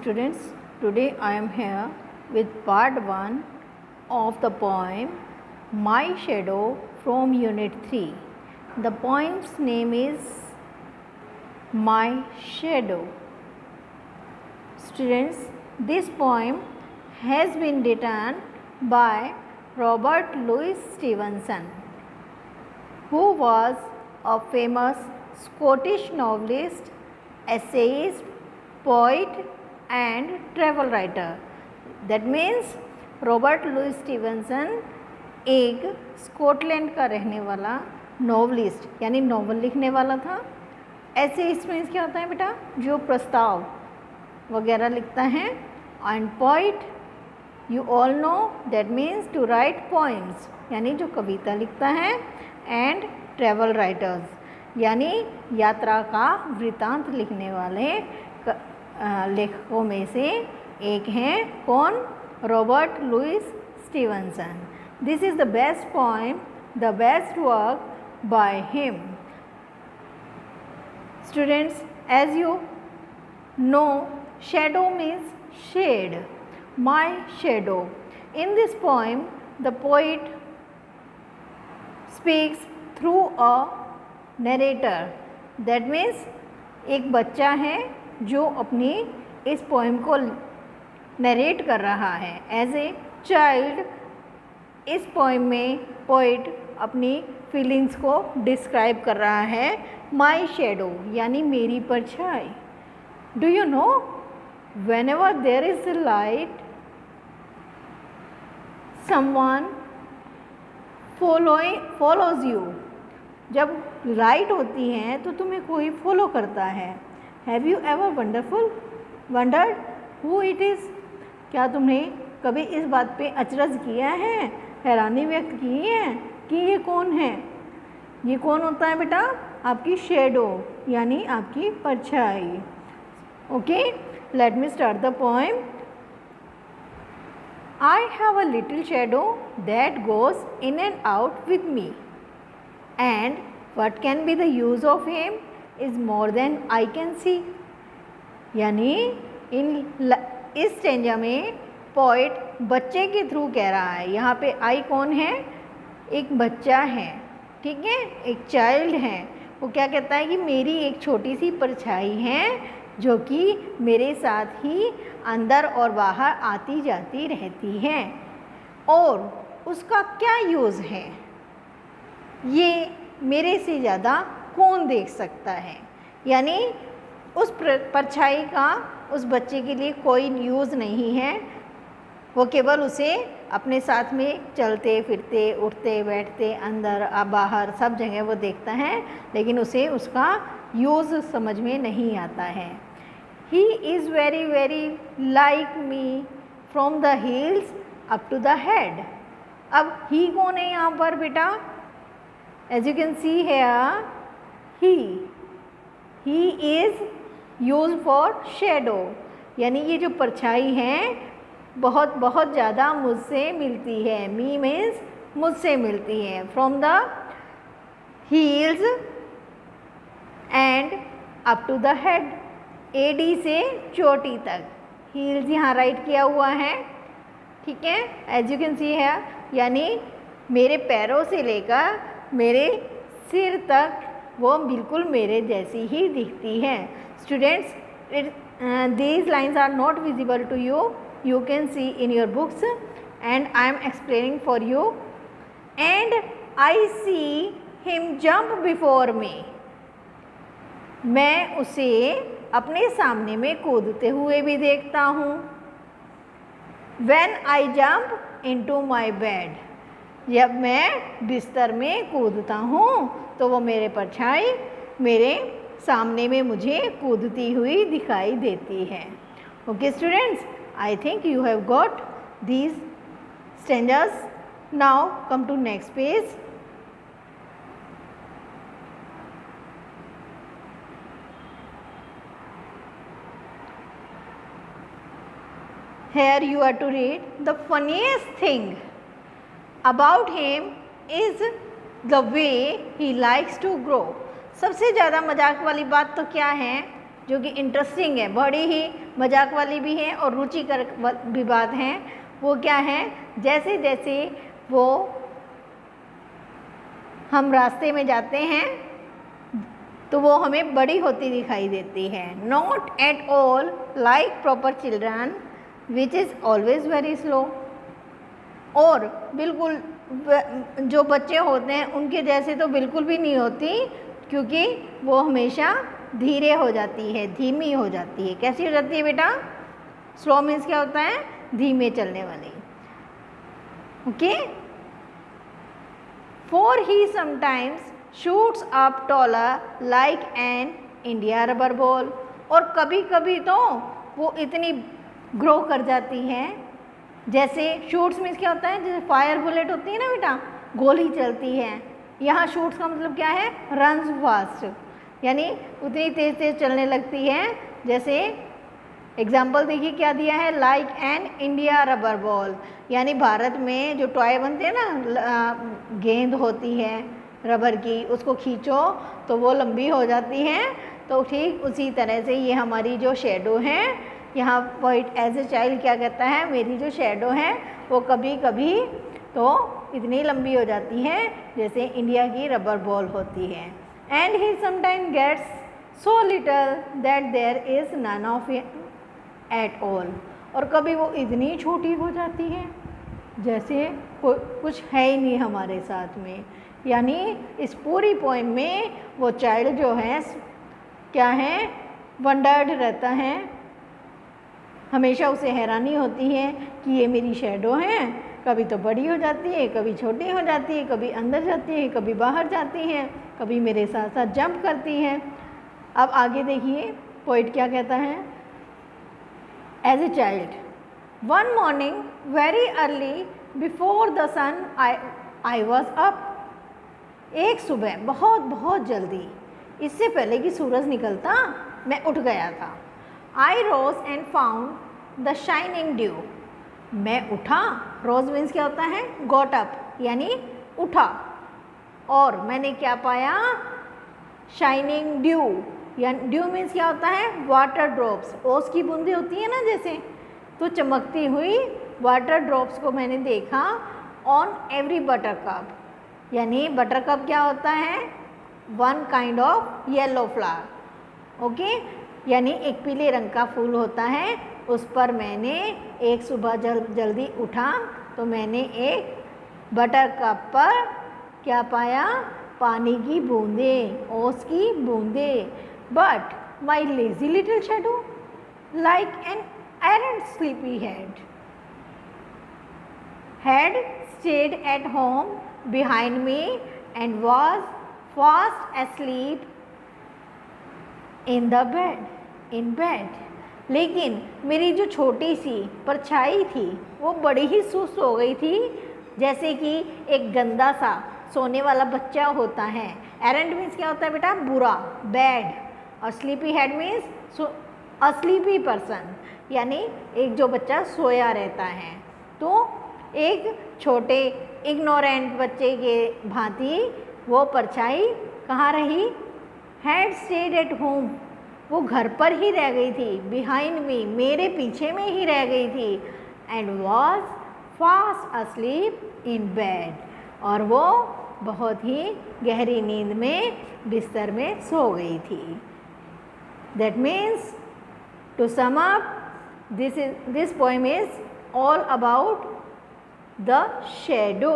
students, today I am here with part 1 of the poem My Shadow from Unit 3. The poem's name is My Shadow. Students, this poem has been written by Robert Louis Stevenson, who was a famous Scottish novelist, essayist, poet and travel writer. That means Robert Louis Stevenson एक Scotland का रहने वाला novelist यानी novel लिखने वाला था। Essayist means क्या होता है बेटा, जो प्रस्ताव वगैरह लिखता है। And poet, you all know that means to write poems यानी जो कविता लिखता है। एंड ट्रैवल राइटर्स यानी यात्रा का वृतांत लिखने वाले लेखकों में से एक हैं कौन? Robert Louis Stevenson. This is the best poem, the best work by him. Students, as you know, shadow means shade. My shadow. In this poem, the poet speaks through a narrator. That means एक बच्चा है जो अपनी इस poem को narrate कर रहा है। एज ए चाइल्ड इस पोएम में पोइट अपनी फीलिंग्स को डिस्क्राइब कर रहा है। माई शेडो यानी मेरी परछाई। Do you know, when ever there is a light, someone follows you. जब लाइट होती है तो तुम्हें कोई फॉलो करता है। Have you ever wondered who it is? क्या तुमने कभी इस बात पे अचरज किया है, हैरानी व्यक्त की है कि ये कौन है? ये कौन होता है बेटा? आपकी शेडो यानी आपकी परछाई. Okay, let me start the poem. I have a little shadow that goes in and out with me, and what can be the use of him is more than I can see. यानी इस stanza में poet बच्चे के through कह रहा है। यहाँ पे आई कौन है? एक बच्चा है, ठीक है, एक चाइल्ड है। वो क्या कहता है कि मेरी एक छोटी सी परछाई है जो कि मेरे साथ ही अंदर और बाहर आती जाती रहती है, और उसका क्या यूज़ है ये मेरे से ज़्यादा कौन देख सकता है। यानी उस परछाई का उस बच्चे के लिए कोई यूज़ नहीं है। वो केवल उसे अपने साथ में चलते फिरते, उठते बैठते, अंदर बाहर सब जगह वो देखता है, लेकिन उसे उसका यूज़ समझ में नहीं आता है। He is very very like me from the heels up to the head. अब ही कौन है यहाँ पर बेटा? As you can see here, he is used for shadow. यानी ये जो परछाई है बहुत बहुत ज़्यादा मुझसे मिलती है। मी मीन्स मुझसे मिलती है। From the heels and up to the head, एडी से चोटी तक। हील्स यहाँ राइट किया हुआ है, ठीक है, एज यू कैन सी है, यानी मेरे पैरों से लेकर मेरे सिर तक वो बिल्कुल मेरे जैसी ही दिखती है। Students, these lines are not visible to you, you can see in your books and I am explaining for you. And I see him jump before me. मैं उसे अपने सामने में कूदते हुए भी देखता हूँ. When I jump into my bed, जब मैं बिस्तर में कूदता हूँ तो वो मेरे परछाई मेरे सामने में मुझे कूदती हुई दिखाई देती है. Okay students, I think you have got these stanzas. Now come to next page. Here you are to read, the funniest thing about him is the way he likes to grow. सबसे ज़्यादा मजाक वाली बात तो क्या है जो कि इंटरेस्टिंग है, बड़ी ही मजाक वाली भी है और रुचिकर भी बात है। वो क्या है, जैसे जैसे वो हम रास्ते में जाते हैं तो वो हमें बड़ी होती दिखाई देती है। Not at all like proper children which is always very slow. और बिल्कुल जो बच्चे होते हैं उनके जैसे तो बिल्कुल भी नहीं होती, क्योंकि वो हमेशा धीरे हो जाती है, धीमी हो जाती है। कैसी हो जाती है बेटा? स्लो मीन्स क्या होता है? धीमे चलने वाली। Okay. For he sometimes shoots up taller like an India rubber ball। और कभी कभी तो वो इतनी ग्रो कर जाती है, जैसे शूट्स मीन्स क्या होता है? जैसे फायर बुलेट होती है ना बेटा, गोली चलती है। यहाँ शूट्स का मतलब क्या है? रन्स फास्ट, यानी उतनी तेज तेज चलने लगती है। जैसे एग्जाम्पल देखिए क्या दिया है, like an India rubber ball, यानी भारत में जो टॉय बनते हैं ना, गेंद होती है रबर की, उसको खींचो तो वो लंबी हो जाती है। तो ठीक उसी तरह से ये हमारी जो शेडो है, यहाँ पॉइंट एज ए चाइल्ड क्या कहता है, मेरी जो शेडो है वो कभी कभी तो इतनी लंबी हो जाती है जैसे इंडिया की रबर बॉल होती है। And he sometime gets so little that there is none of it at. All कभी वो इतनी छोटी हो जाती है जैसे कुछ है ही नहीं हमारे साथ में। यानी इस पूरी पोएम में वो चाइल्ड जो है क्या है, वंडर्ड रहता है, हमेशा उसे हैरानी होती है कि ये मेरी शेडो है, कभी तो बड़ी हो जाती है, कभी छोटी हो जाती है, कभी अंदर जाती है, कभी बाहर जाती है, कभी मेरे साथ साथ जंप करती है। अब आगे देखिए पोइट क्या कहता है। As a child one morning very early before the sun I was up. एक सुबह बहुत बहुत जल्दी, इससे पहले कि सूरज निकलता, मैं उठ गया था। I rose and found the shining dew. मैं उठा, रोज मीन्स क्या होता है? गॉट अप, यानी उठा, और मैंने क्या पाया? शाइनिंग ड्यू, यानी ड्यू मीन्स क्या होता है? वाटर ड्रॉप्स, ओस की बूंदें होती है ना जैसे, तो चमकती हुई वाटर ड्रॉप्स को मैंने देखा ऑन एवरी बटर कप। यानी बटर कप क्या होता है? One kind of yellow flower. Okay, यानी एक पीले रंग का फूल होता है, उस पर मैंने एक सुबह जल्दी उठा तो मैंने एक बटर कप पर क्या पाया? पानी की बूंदें, ओस की बूंदें। But my lazy little shadow like an errant sleepy had stayed at home behind me and was fast asleep in bed। लेकिन मेरी जो छोटी सी परछाई थी वो बड़ी ही सुस्त हो गई थी, जैसे कि एक गंदा सा सोने वाला बच्चा होता है। एरेंट मीन्स क्या होता है बेटा? बुरा, बैड, और स्लीपी हेड मीन्स अ स्लीपी पर्सन, यानी एक जो बच्चा सोया रहता है। तो एक छोटे इग्नोरेंट बच्चे के भांति वो परछाई कहाँ रही? हैड स्टेड एट होम, वो घर पर ही रह गई थी। बिहाइंड मी, मेरे पीछे में ही रह गई थी। And was fast asleep in bed, और वो बहुत ही गहरी नींद में बिस्तर में सो गई थी। That means to sum up, this poem is all about the shadow।